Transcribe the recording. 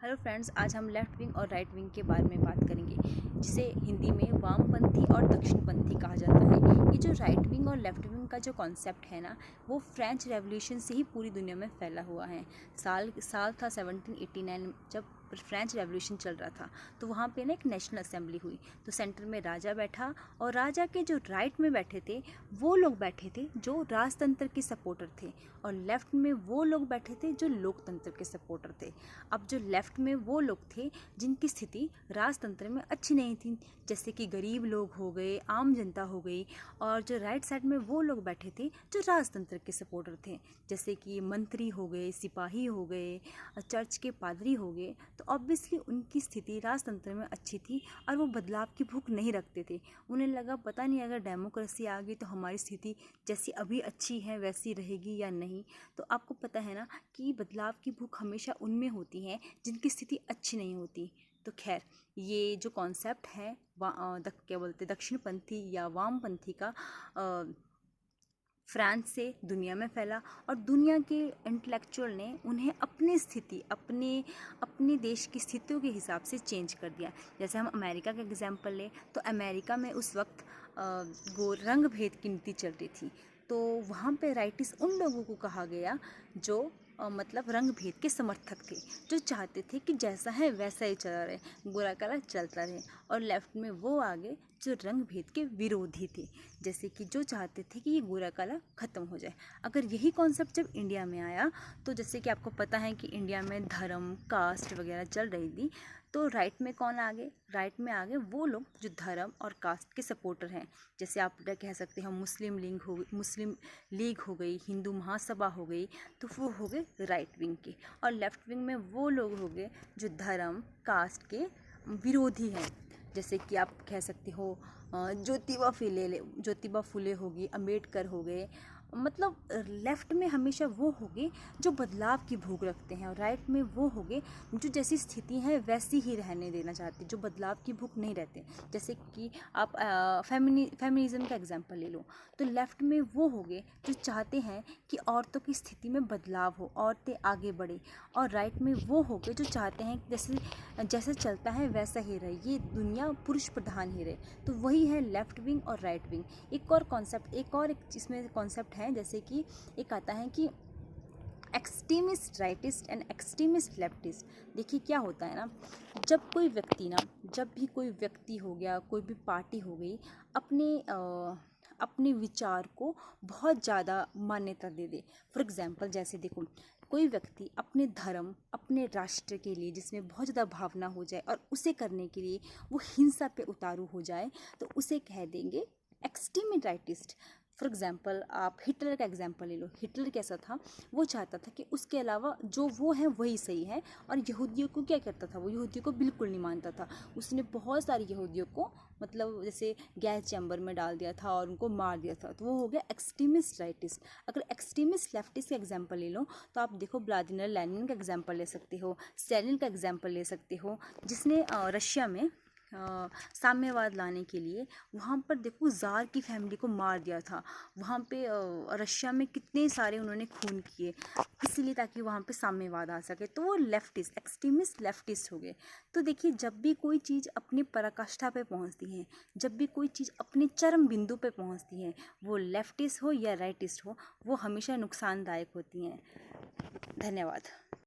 Hello friends, आज हम left wing और राइट विंग के बारे में बात करेंगे, जिसे हिंदी में वामपंथी और दक्षिणपंथी कहा जाता है। ये जो राइट विंग और लेफ़्ट विंग का जो कॉन्सेप्ट है ना, वो फ्रेंच रेवोल्यूशन से ही पूरी दुनिया में फैला हुआ है। साल था 1789, जब फ्रेंच रेवोल्यूशन चल रहा था। तो वहाँ पे ना एक नेशनल असेंबली हुई। तो सेंटर में राजा बैठा और राजा के जो राइट में बैठे थे वो लोग बैठे थे जो राजतंत्र के सपोर्टर थे, और लेफ़्ट में वो लोग बैठे थे जो लोकतंत्र के सपोर्टर थे। अब जो लेफ़्ट में वो लोग थे जिनकी स्थिति राजतंत्र में अच्छी नहीं थी, जैसे कि गरीब लोग हो गए, आम जनता हो गई। और जो राइट साइड में वो लोग बैठे थे जो राजतंत्र के सपोर्टर थे, जैसे कि मंत्री हो गए, सिपाही हो गए, चर्च के पादरी हो गए। तो ऑब्वियसली उनकी स्थिति राजतंत्र में अच्छी थी और वो बदलाव की भूख नहीं रखते थे। उन्हें लगा पता नहीं अगर डेमोक्रेसी आ गई तो हमारी स्थिति जैसी अभी अच्छी है वैसी रहेगी या नहीं। तो आपको पता है ना कि बदलाव की भूख हमेशा उनमें होती है जिनकी स्थिति अच्छी नहीं होती। तो खैर, ये जो कॉन्सेप्ट है क्या बोलते दक्षिणपंथी या वामपंथी का, फ्रांस से दुनिया में फैला, और दुनिया के इंटेलेक्चुअल ने उन्हें अपनी स्थिति अपने देश की स्थितियों के हिसाब से चेंज कर दिया। जैसे हम अमेरिका का एग्जांपल लें तो अमेरिका में उस वक्त वो रंग भेद की नीति चल रही थी। तो वहाँ पे राइटिस उन लोगों को कहा गया जो मतलब रंग भेद के समर्थक थे, जो चाहते थे कि जैसा है वैसा ही चला रहे, गोरा काला चलता रहे। और लेफ्ट में वो आगे जो रंग भेद के विरोधी थे, जैसे कि जो चाहते थे कि ये गोरा काला ख़त्म हो जाए। अगर यही कॉन्सेप्ट जब इंडिया में आया, तो जैसे कि आपको पता है कि इंडिया में धर्म, कास्ट वगैरह चल रही थी, तो राइट में कौन आगे? राइट में आगे वो लोग जो धर्म और कास्ट के सपोर्टर हैं। जैसे आप कह सकते हो मुस्लिम लीग हो गई, हिंदू महासभा हो गई, तो वो हो गए राइट विंग के। और लेफ़्ट विंग में वो लोग हो गए जो धर्म, कास्ट के विरोधी हैं। जैसे कि आप कह सकते हो ज्योतिबा फुले होगी, अम्बेडकर हो गए। मतलब लेफ़्ट में हमेशा वो होंगे जो बदलाव की भूख रखते हैं, और राइट में वो होंगे जो जैसी स्थिति है वैसी ही रहने देना चाहते, जो बदलाव की भूख नहीं रहते। जैसे कि आप फेमिनिज़म का एग्जांपल ले लो, तो लेफ़्ट में वो होंगे जो चाहते हैं कि औरतों की स्थिति में बदलाव हो, औरतें आगे बढ़े। और राइट में वो होंगे जो चाहते हैं कि जैसे चलता है वैसा ही रहे, ये दुनिया पुरुष प्रधान ही रहे। तो वही है लेफ़्ट विंग और राइट विंग। एक इसमें कॉन्सेप्ट है, जैसे कि एक आता है कि extremist rightist and extremist leftist. देखिए क्या होता है ना, जब भी कोई व्यक्ति हो गया, कोई भी पार्टी हो गई, अपने विचार को बहुत ज़्यादा मान्यता दे दे। फॉर एग्जांपल, जैसे देखो, कोई व्यक्ति अपने धर्म, अपने राष्ट्र के लिए जिसमें बहुत ज़्यादा भावना हो जाए और उसे करने के लिए वो हिंसा पे उतारू हो जाए, तो उसे कह देंगे एक्सट्रीम राइटिस्ट। फॉर एग्जांपल, आप हिटलर का एग्जांपल ले लो। हिटलर कैसा था? वो चाहता था कि उसके अलावा जो वो है वही सही है, और यहूदियों को क्या करता था? वो यहूदियों को बिल्कुल नहीं मानता था। उसने बहुत सारे यहूदियों को मतलब जैसे गैस चैम्बर में डाल दिया था और उनको मार दिया था। तो वो हो गया एक्सट्रीमिस्ट राइटिस्ट। अगर एक्सट्रीमिस्ट लेफ्टिस्ट का एग्जांपल ले लो, तो आप देखो व्लादिमीर लेनिन का एग्जांपल ले सकते हो, स्टालिन का एग्जांपल ले सकते हो, जिसने रशिया में साम्यवाद लाने के लिए वहाँ पर देखो ज़ार की फैमिली को मार दिया था। वहाँ पे रशिया में कितने सारे उन्होंने खून किए, इसलिए ताकि वहाँ पे साम्यवाद आ सके। तो वो लेफ्टिस्ट, एक्सट्रीमिस्ट लेफ्टिस्ट हो गए। तो देखिए, जब भी कोई चीज़ अपनी पराकाष्ठा पे पहुँचती है, जब भी कोई चीज़ अपने चरम बिंदु पे पहुँचती है, वो लेफ्टिस्ट हो या राइटिस्ट हो, वो हमेशा नुकसानदायक होती हैं। धन्यवाद।